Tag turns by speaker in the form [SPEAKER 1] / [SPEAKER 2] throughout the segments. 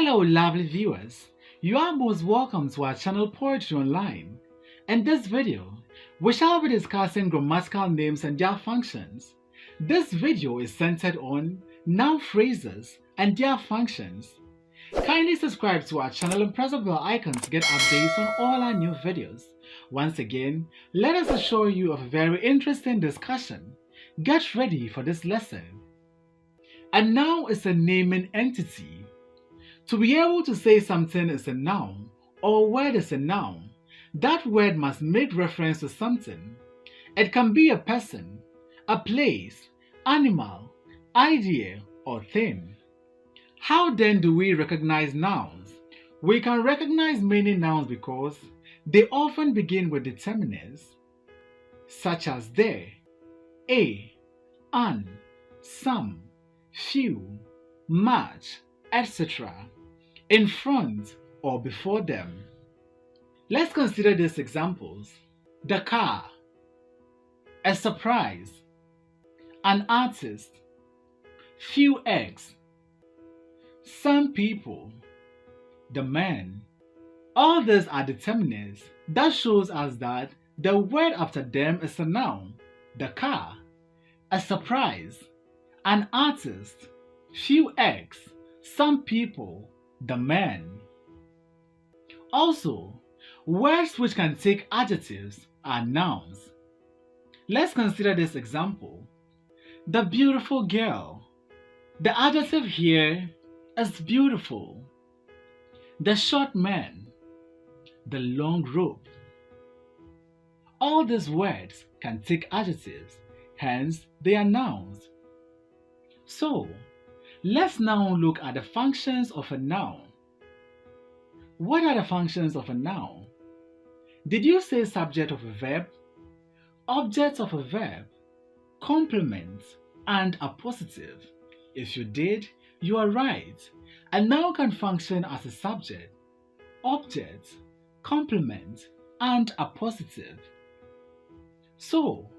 [SPEAKER 1] Hello lovely viewers, you are most welcome to our channel Poetry Online. In this video, we shall be discussing grammatical names and their functions. This video is centered on noun phrases and their functions. Kindly subscribe to our channel and press the bell icon to get updates on all our new videos. Once again, let us assure you of a very interesting discussion. Get ready for this lesson. A noun is a naming entity. To be able to say something is a noun or a word is a noun, that word must make reference to something. It can be a person, a place, animal, idea, or thing. How then do we recognize nouns? We can recognize many nouns because they often begin with determiners, such as there, a, an, some, few, much, etc., in front or before them. Let's consider these examples. The car, a surprise, an artist, few eggs, some people, the man. All these are determiners that shows us that the word after them is a noun. The car, a surprise, an artist, few eggs, some people, the man. Also, words which can take adjectives are nouns. Let's consider this example. The beautiful girl. The adjective here is beautiful. The short man. The long rope. All these words can take adjectives, hence they are nouns. So, let's now look at the functions of a noun. What are the functions of a noun? Did you say subject of a verb, object of a verb, complement, and appositive? If you did, you are right. A noun can function as a subject, object, complement, and appositive. So,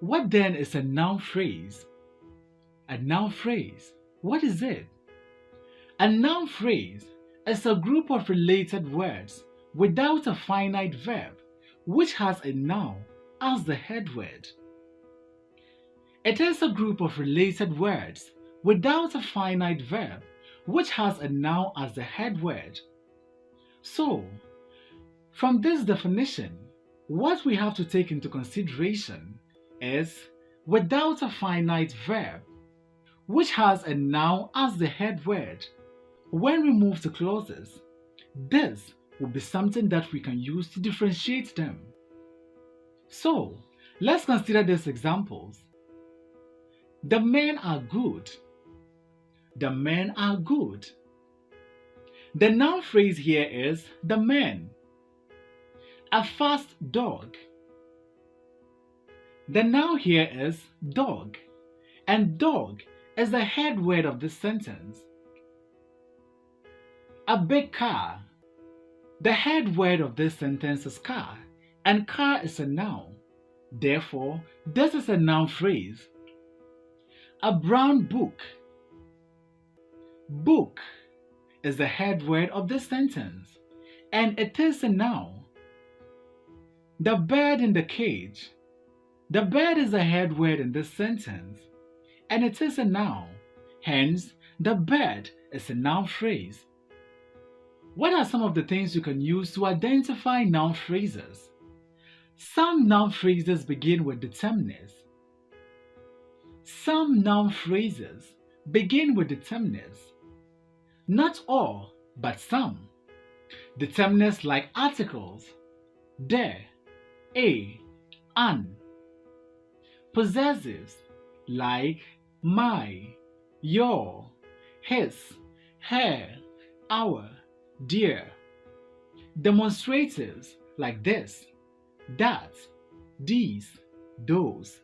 [SPEAKER 1] what then is a noun phrase? A noun phrase, what is it? A noun phrase is a group of related words without a finite verb which has a noun as the head word. It is a group of related words without a finite verb which has a noun as the head word. So, from this definition, what we have to take into consideration is without a finite verb which has a noun as the head word. When we move to clauses, this will be something that we can use to differentiate them. So, let's consider these examples. The men are good. The men are good. The noun phrase here is the men. A fast dog. The noun here is dog, and dog is the head word of this sentence. A big car. The head word of this sentence is car, and car is a noun. Therefore, this is a noun phrase. A brown book. Book is the head word of this sentence, and it is a noun. The bird in the cage. The bird is the head word in this sentence, and it is a noun. Hence, the bird is a noun phrase. What are some of the things you can use to identify noun phrases? Some noun phrases begin with determiners. Some noun phrases begin with determiners. Not all, but some. Determiners like articles, there, a, an. Possessives like my, your, his, her, our, dear. Demonstratives like this, that, these, those.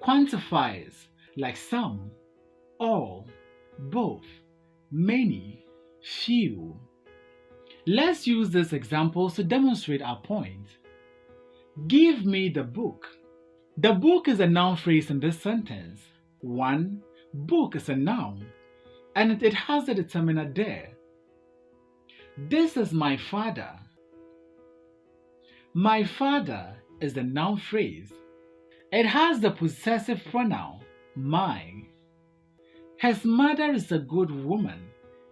[SPEAKER 1] Quantifiers like some, all, both, many, few. Let's use these examples to demonstrate our point. Give me the book. The book is a noun phrase in this sentence. 1. Book is a noun. and it has the determiner there. This is my father. My father is the noun phrase. It has the possessive pronoun my. His mother is a good woman.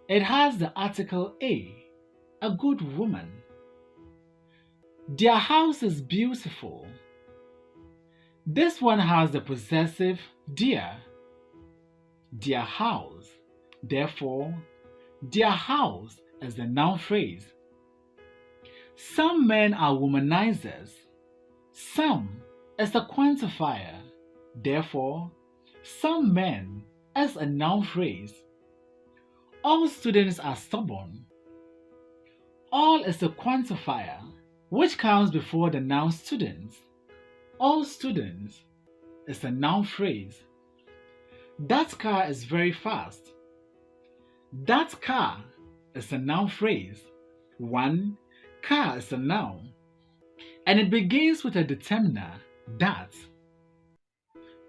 [SPEAKER 1] It has the article a good woman. Their house is beautiful. This one has the possessive their house. Therefore, their house is the noun phrase. Some men are womanizers. Some is a quantifier. Therefore, some men is a noun phrase. All students are stubborn. All is a quantifier, which comes before the noun students. All students is a noun phrase. That car is very fast. That car is a noun phrase. One car is a noun, and it begins with a determiner, that.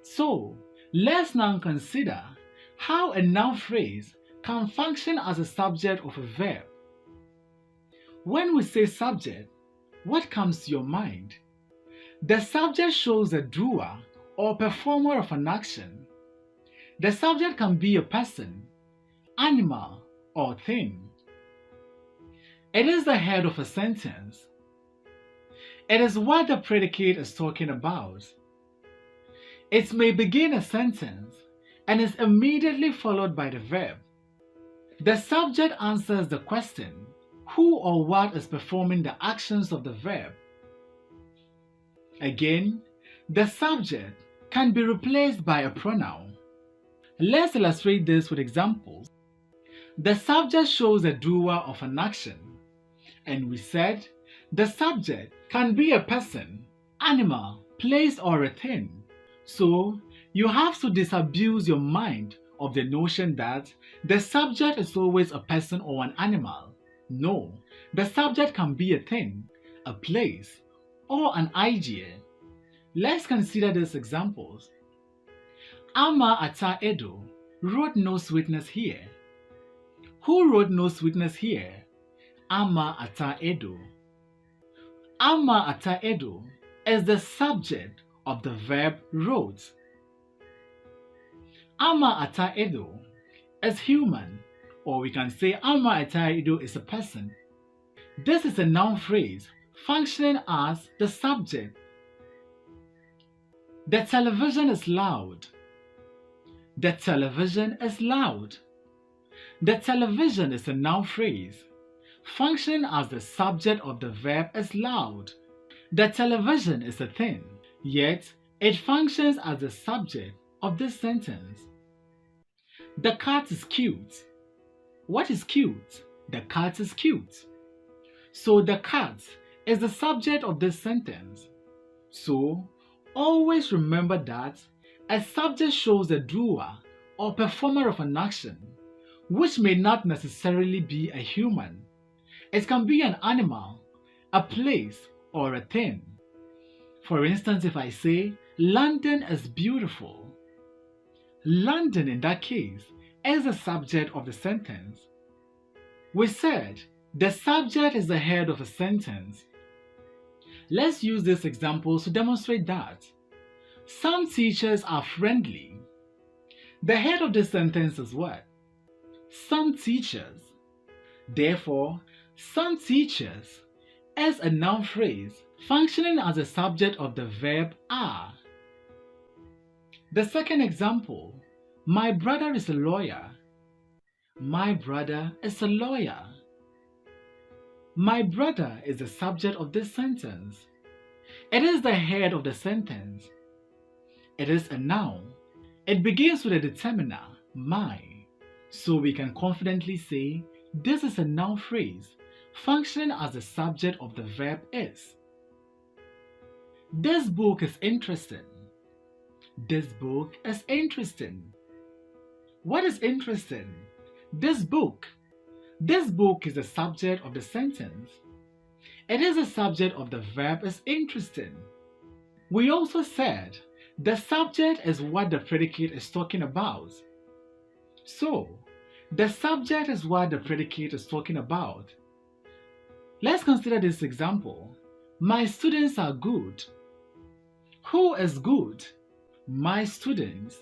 [SPEAKER 1] So, let's now consider how a noun phrase can function as a subject of a verb. When we say subject, what comes to your mind? The subject shows a doer or performer of an action. The subject can be a person, animal, or thing. It is the head of a sentence. It is what the predicate is talking about. It may begin a sentence and is immediately followed by the verb. The subject answers the question, who or what is performing the actions of the verb. Again, the subject can be replaced by a pronoun. Let's illustrate this with examples. The subject shows a doer of an action, and we said the subject can be a person, animal, place, or a thing. So, you have to disabuse your mind of the notion that the subject is always a person or an animal. No, the subject can be a thing, a place, or an idea. Let's consider these examples. Ama Ata Edo wrote no sweetness here. Who wrote no sweetness here? Ama Ata Edo. Ama Ata Edo is the subject of the verb wrote. Ama Ata Edo is human, or we can say Ama Ata Edo is a person. This is a noun phrase functioning as the subject. The television is loud. The television is loud. The television is a noun phrase functioning as the subject of the verb is loud. The television is a thing, yet it functions as the subject of this sentence. The cat is cute. What is cute? The cat is cute. So the cat is the subject of this sentence. So always remember that a subject shows a doer or performer of an action, which may not necessarily be a human. It can be an animal, a place, or a thing. For instance, if I say, London is beautiful, London in that case is the subject of the sentence. We said the subject is the head of a sentence. Let's use these examples to demonstrate that. Some teachers are friendly. The head of the sentence is what? Some teachers. Therefore, some teachers is a noun phrase functioning as a subject of the verb are. The second example, my brother is a lawyer. My brother is a lawyer. My brother is the subject of this sentence. It is the head of the sentence. It is a noun. It begins with a determiner, my. So we can confidently say this is a noun phrase functioning as the subject of the verb is. This book is interesting. This book is interesting. What is interesting? This book. This book is the subject of the sentence. It is the subject of the verb is interesting. We also said the subject is what the predicate is talking about. So, The subject is what the predicate is talking about. Let's consider this example. My students are good. Who is good? My students.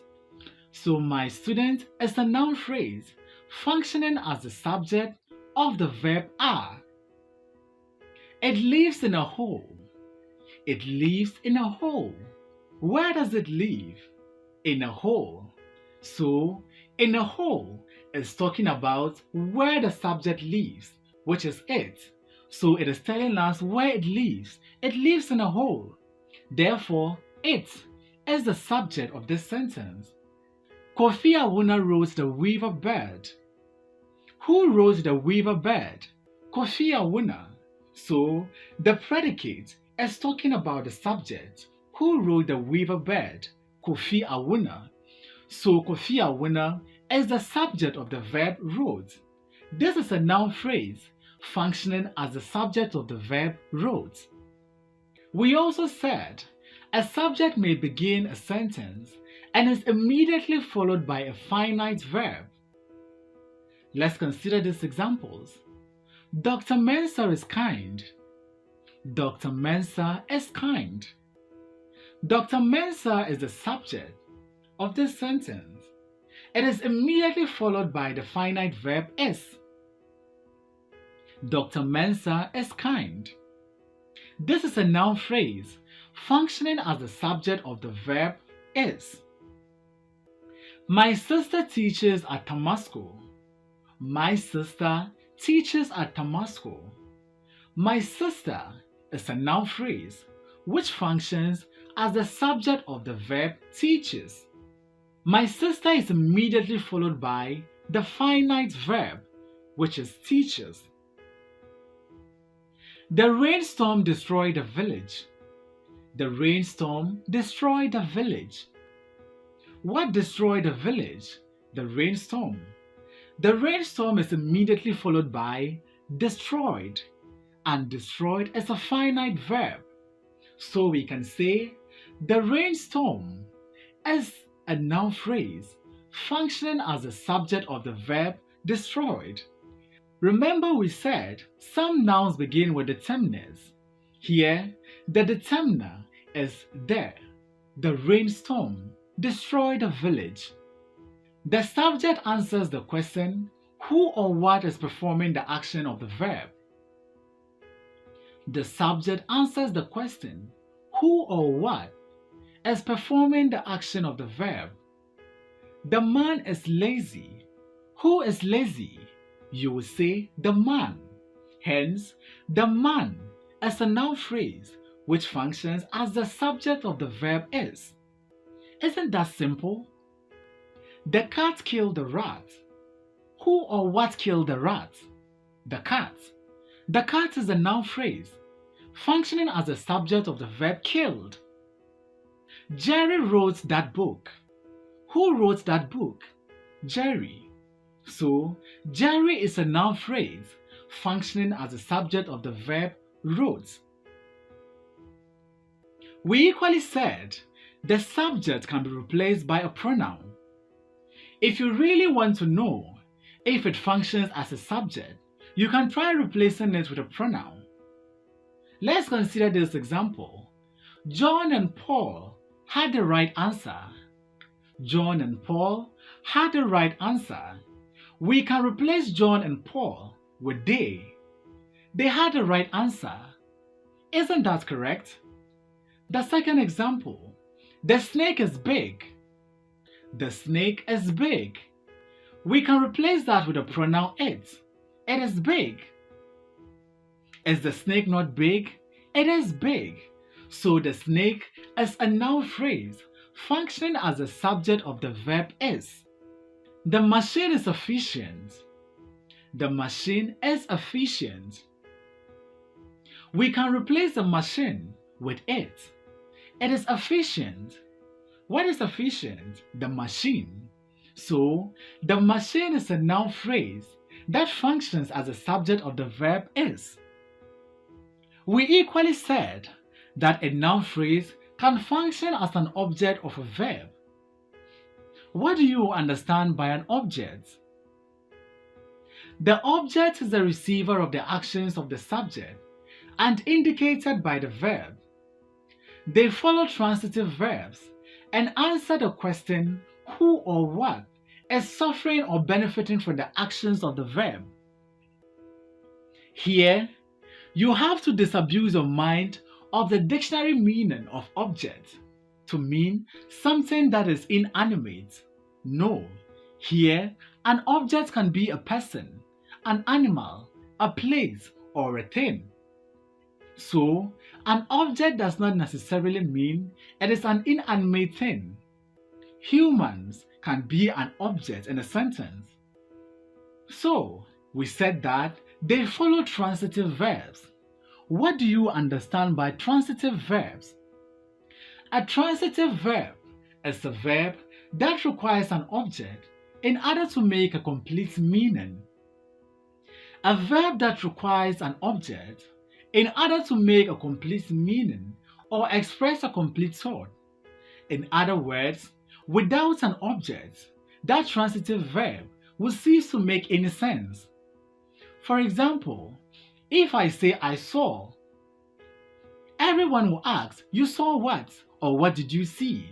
[SPEAKER 1] So my student is a noun phrase functioning as the subject of the verb are. It lives in a hole. It lives in a hole. Where does it live? In a hole. So, in a hole is talking about where the subject lives, which is it. So it is telling us where it lives. It lives in a hole. Therefore, it is the subject of this sentence. Kofi Awuna wrote the weaver bird. Who wrote the weaver bird? Kofi Awuna. So, the predicate is talking about the subject. Who wrote the weaver bird? Kofi Awuna. So, Kofi Awuna is the subject of the verb wrote. This is a noun phrase functioning as the subject of the verb wrote. We also said a subject may begin a sentence and is immediately followed by a finite verb. Let's consider these examples. Dr. Mensah is kind. Dr. Mensah is kind. Dr. Mensah is the subject of this sentence. It is immediately followed by the finite verb is. Dr. Mensah is kind. This is a noun phrase functioning as the subject of the verb is. My sister teaches at Tamasco. My sister teaches at Tamasco. My sister is a noun phrase which functions as the subject of the verb teaches. My sister is immediately followed by the finite verb, which is teaches. The rainstorm destroyed the village. The rainstorm destroyed the village. What destroyed the village? The rainstorm. The rainstorm is immediately followed by destroyed, and destroyed is a finite verb. So we can say the rainstorm is a noun phrase functioning as the subject of the verb destroyed. Remember we said some nouns begin with determiners. Here, the determiner is there. The rainstorm destroyed the village. The subject answers the question, who or what is performing the action of the verb? The subject answers the question, who or what is performing the action of the verb? The man is lazy. Who is lazy? You will say the man. Hence, the man is a noun phrase which functions as the subject of the verb is. Isn't that simple? The cat killed the rat. Who or what killed the rat? The cat. The cat is a noun phrase functioning as the subject of the verb killed. Jerry wrote that book. Who wrote that book? Jerry. So, Jerry is a noun phrase functioning as the subject of the verb wrote. We equally said the subject can be replaced by a pronoun. If you really want to know if it functions as a subject, you can try replacing it with a pronoun. Let's consider this example. John and Paul had the right answer. John and Paul had the right answer. We can replace John and Paul with they. They had the right answer. Isn't that correct? The second example. The snake is big. The snake is big. We can replace that with the pronoun it. It is big. Is the snake not big? It is big. So the snake is a noun phrase functioning as the subject of the verb is. The machine is efficient. The machine is efficient. We can replace the machine with it. It is efficient. What is efficient? The machine. So, the machine is a noun phrase that functions as the subject of the verb is. We equally said that a noun phrase can function as an object of a verb. What do you understand by an object? The object is the receiver of the actions of the subject and indicated by the verb. They follow transitive verbs and answer the question who or what is suffering or benefiting from the actions of the verb. Here, you have to disabuse your mind of the dictionary meaning of object to mean something that is inanimate. No, here, an object can be a person, an animal, a place, or a thing. So, an object does not necessarily mean it is an inanimate thing. Humans can be an object in a sentence. So, we said that they follow transitive verbs. What do you understand by transitive verbs? A transitive verb is a verb that requires an object in order to make a complete meaning. A verb that requires an object in order to make a complete meaning or express a complete thought. In other words, without an object, that transitive verb will cease to make any sense. For example, if I say I saw, everyone will ask, you saw what? Or what did you see?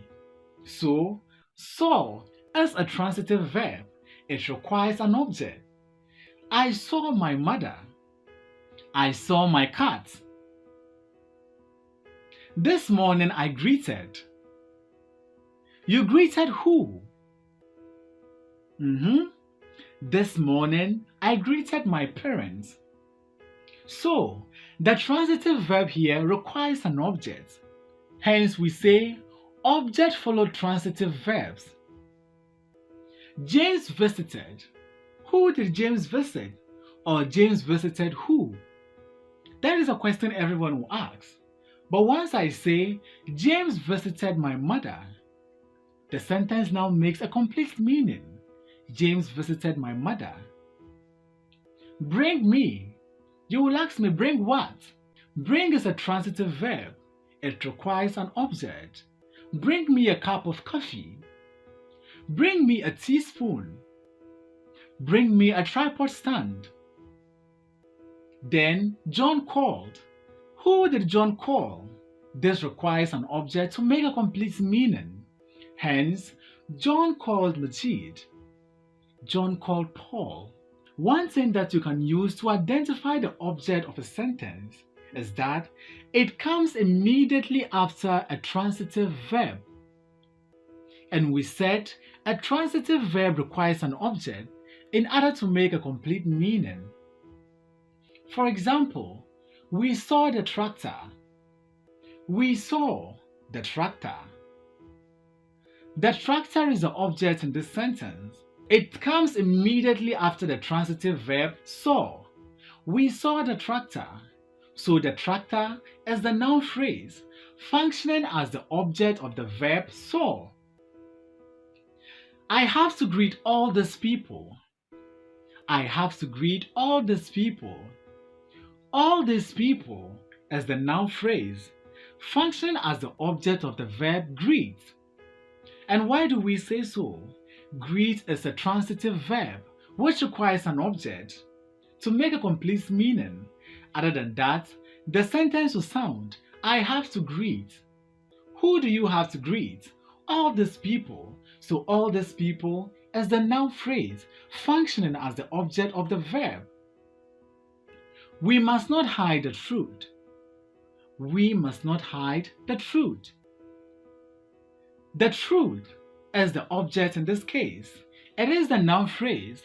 [SPEAKER 1] So, saw is a transitive verb. It requires an object. I saw my mother. I saw my cat. This morning I greeted. You greeted who? This morning I greeted my parents. So, the transitive verb here requires an object. Hence we say object followed transitive verbs. James visited. Who did James visit? Or James visited who? That is a question everyone will ask. But once I say James visited my mother, the sentence now makes a complete meaning. James visited my mother. Bring me. You will ask me, bring what? Bring is a transitive verb. It requires an object. Bring me a cup of coffee. Bring me a teaspoon. Bring me a tripod stand. Then John called. Who did John call? This requires an object to make a complete meaning. Hence, John called Majid. John called Paul. One thing that you can use to identify the object of a sentence is that it comes immediately after a transitive verb. And we said a transitive verb requires an object in order to make a complete meaning. For example, we saw the tractor. We saw the tractor. The tractor is the object in this sentence. It comes immediately after the transitive verb saw. We saw the tractor. So the tractor is the noun phrase, functioning as the object of the verb saw. I have to greet all these people. I have to greet all these people. All these people is the noun phrase, functioning as the object of the verb greet. And why do we say so? Greet is a transitive verb which requires an object to make a complete meaning. Other than that, the sentence will sound, I have to greet. Who do you have to greet? All these people. So all these people is the noun phrase functioning as the object of the verb. We must not hide the truth. We must not hide the truth. The truth is the object in this case. It is the noun phrase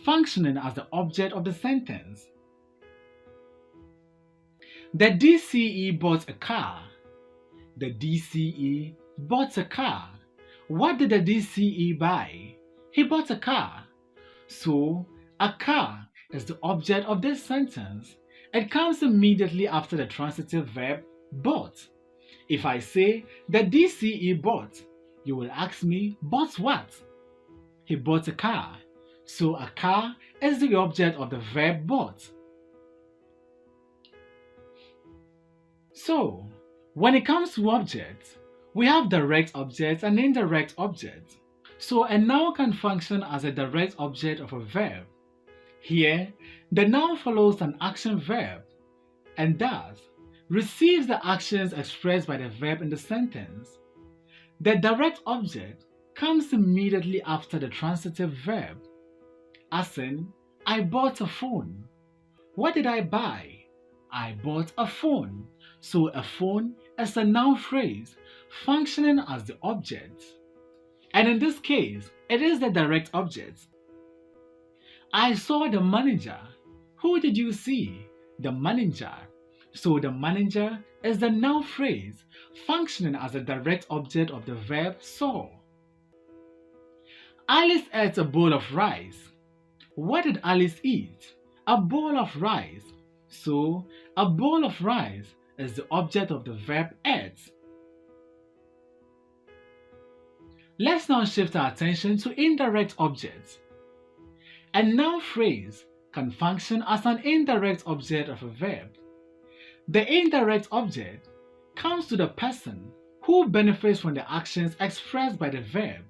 [SPEAKER 1] functioning as the object of the sentence. The DCE bought a car. The DCE bought a car. What did the DCE buy? He bought a car. So, a car is the object of this sentence. It comes immediately after the transitive verb bought. If I say the DCE bought, you will ask me, bought what? He bought a car. So a car is the object of the verb bought. So, when it comes to objects, we have direct objects and indirect objects. So a noun can function as a direct object of a verb, Here, the noun follows an action verb and thus receives the actions expressed by the verb in the sentence. The direct object comes immediately after the transitive verb, as in, I bought a phone. What did I buy? I bought a phone. So a phone is a noun phrase functioning as the object. And in this case, it is the direct object. I saw the manager. Who did you see? The manager. So the manager is the noun phrase functioning as a direct object of the verb saw. Alice ate a bowl of rice. What did Alice eat? A bowl of rice. So a bowl of rice is the object of the verb ate. Let's now shift our attention to indirect objects. A noun phrase can function as an indirect object of a verb. The indirect object comes to the person who benefits from the actions expressed by the verb.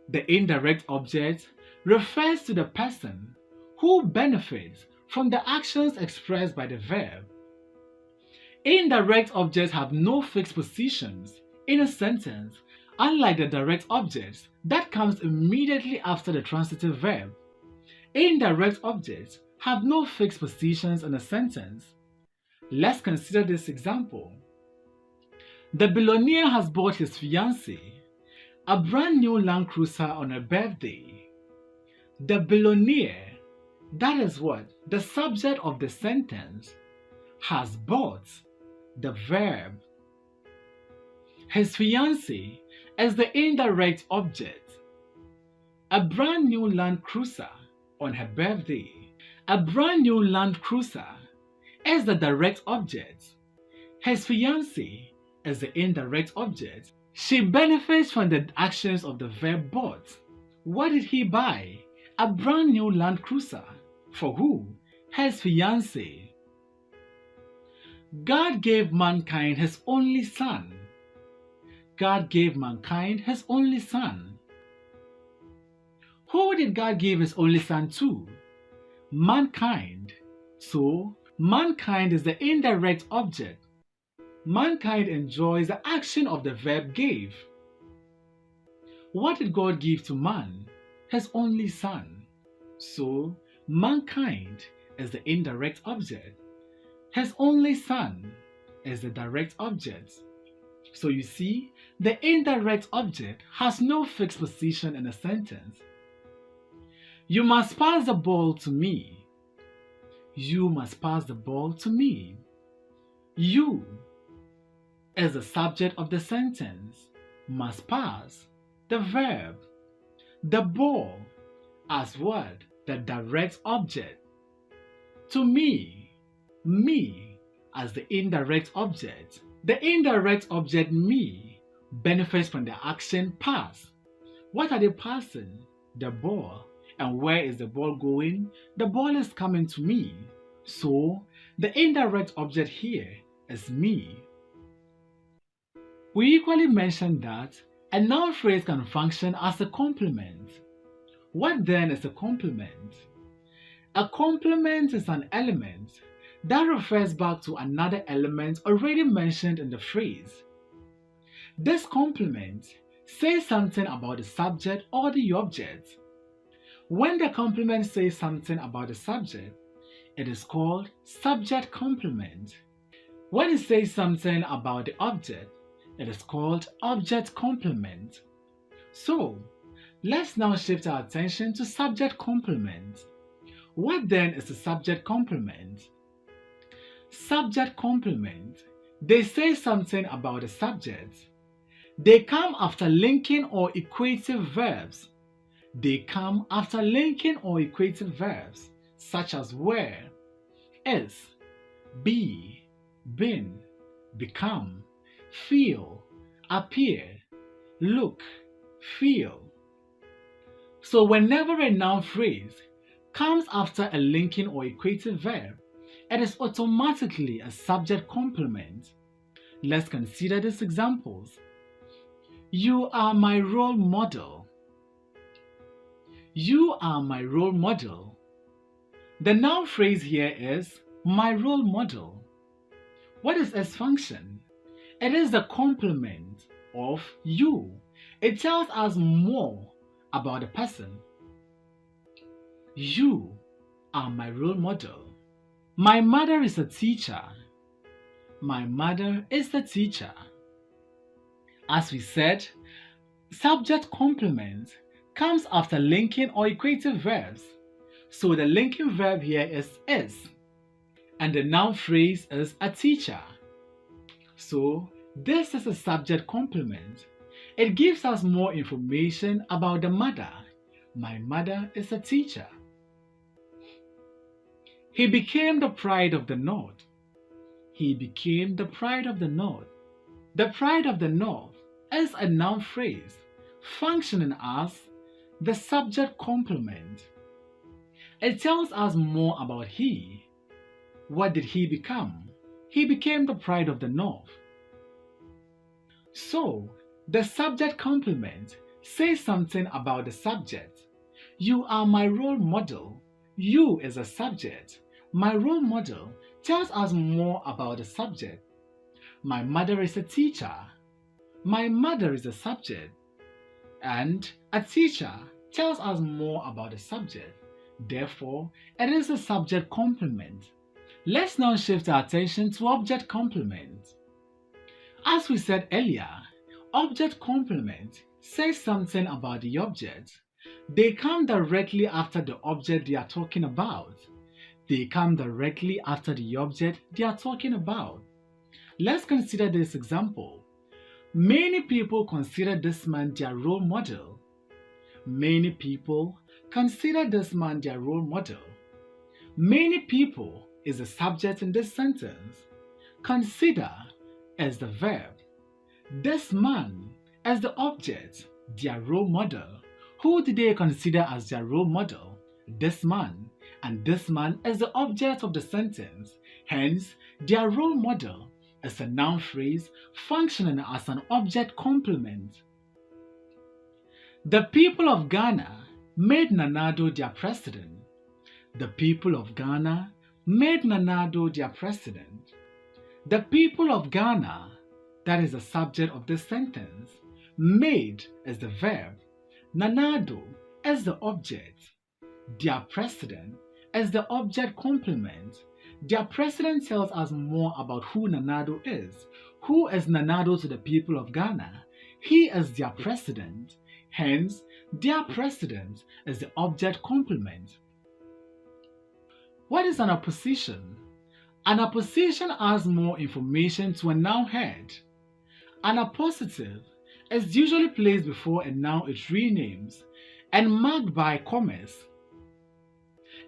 [SPEAKER 1] The indirect object refers to the person who benefits from the actions expressed by the verb. Indirect objects have no fixed positions in a sentence, unlike the direct objects that comes immediately after the transitive verb. Indirect objects have no fixed positions in a sentence. Let's consider this example. The billionaire has bought his fiancée a brand new Land Cruiser on her birthday. The billionaire, that is what the subject of the sentence, has bought the verb. His fiancée is the indirect object. A brand new Land Cruiser on her birthday. A brand new Land Cruiser is the direct object. His fiancée is the indirect object. She benefits from the actions of the verb bought. What did he buy? A brand new Land Cruiser. For who? His fiancée. God gave mankind his only son. God gave mankind his only son. Who did God give his only son to? Mankind. So, mankind is the indirect object. Mankind enjoys the action of the verb gave. What did God give to man? His only son. So, mankind is the indirect object. His only son is the direct object. So you see, the indirect object has no fixed position in a sentence. You must pass the ball to me. You must pass the ball to me. You is the subject of the sentence. Must pass, the verb. The ball as what? The direct object. To me as the indirect object. The indirect object me benefits from the action pass. What are they passing? The ball. And where is the ball going? The ball is coming to me. So, the indirect object here is me. We equally mentioned that a noun phrase can function as a complement. What then is a complement? A complement is an element that refers back to another element already mentioned in the phrase. This complement says something about the subject or the object. When the complement says something about the subject, it is called subject complement. When it says something about the object, it is called object complement. So, let's now shift our attention to subject complement. What then is a subject complement? Subject complement, they say something about the subject. They come after linking or equative verbs. They come after linking or equative verbs such as were, is, be, been, become, feel, appear, look, feel. So whenever a noun phrase comes after a linking or equative verb, it is automatically a subject complement. Let's consider these examples. You are my role model. You are my role model. The noun phrase here is my role model. What is its function? It is the complement of you. It tells us more about the person. You are my role model. My mother is a teacher. My mother is a teacher. As we said, subject complement comes after linking or equative verbs. So the linking verb here is, and the noun phrase is a teacher. So this is a subject complement. It gives us more information about the mother. My mother is a teacher. He became the pride of the North. He became the pride of the North. The pride of the North is a noun phrase functioning as the subject complement. It tells us more about he. What did he become? He became the pride of the North. So, the subject complement says something about the subject. You are my role model. You is a subject. My role model tells us more about the subject. My mother is a teacher. My mother is a subject. And a teacher tells us more about the subject. Therefore, it is a subject complement. Let's now shift our attention to object complement. As we said earlier, object complement says something about the object. They come directly after the object they are talking about. They come directly after the object they are talking about. Let's consider this example. Many people consider this man their role model. Many people consider this man their role model. Many people is the subject in this sentence. Consider as the verb. This man as the object, their role model. Who did they consider as their role model? This man. And this man is the object of the sentence. Hence, their role model is a noun phrase functioning as an object complement. The people of Ghana made Nana Addo their president. The people of Ghana made Nana Addo their president. The people of Ghana, that is the subject of this sentence. Made is the verb. Nana Addo is the object. Their president is the object complement. Their president tells us more about who Nana Addo is. Who is Nana Addo to the people of Ghana? He is their president. Hence, their president is the object complement. What is an apposition? An apposition adds more information to a noun head. An appositive is usually placed before a noun it renames and marked by commas.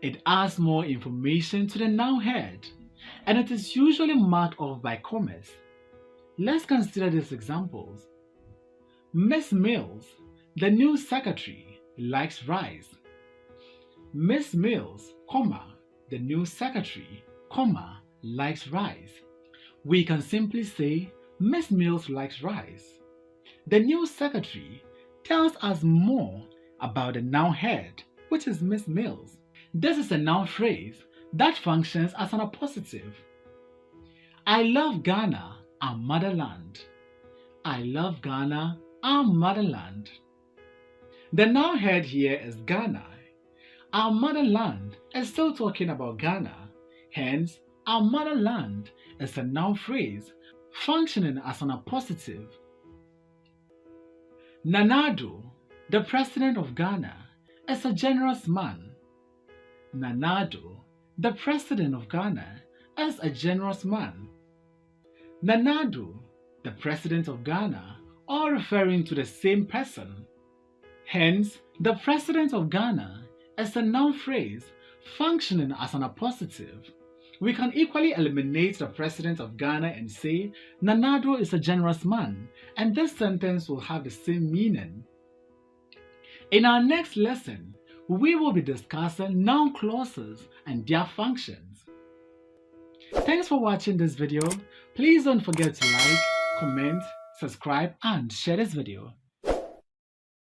[SPEAKER 1] It adds more information to the noun head, and it is usually marked off by commas. Let's consider these examples. Miss Mills, the new secretary, likes rice. Miss Mills, the new secretary, likes rice. We can simply say Miss Mills likes rice. The new secretary tells us more about the noun head, which is Miss Mills. This is a noun phrase that functions as an appositive. I love Ghana, our motherland. I love Ghana, our motherland. The noun head here is Ghana. Our motherland is still talking about Ghana. Hence, our motherland is a noun phrase functioning as an appositive. Nana Addo, the president of Ghana, is a generous man. Nana Addo, the president of Ghana, is a generous man. Nana Addo, the president of Ghana, all referring to the same person. Hence, the president of Ghana is a noun phrase functioning as an appositive. We can equally eliminate the president of Ghana and say Nana Addo is a generous man, and this sentence will have the same meaning. In our next lesson, we will be discussing noun clauses and their functions. Thanks for watching this video. Please don't forget to like, comment, subscribe, and share this video.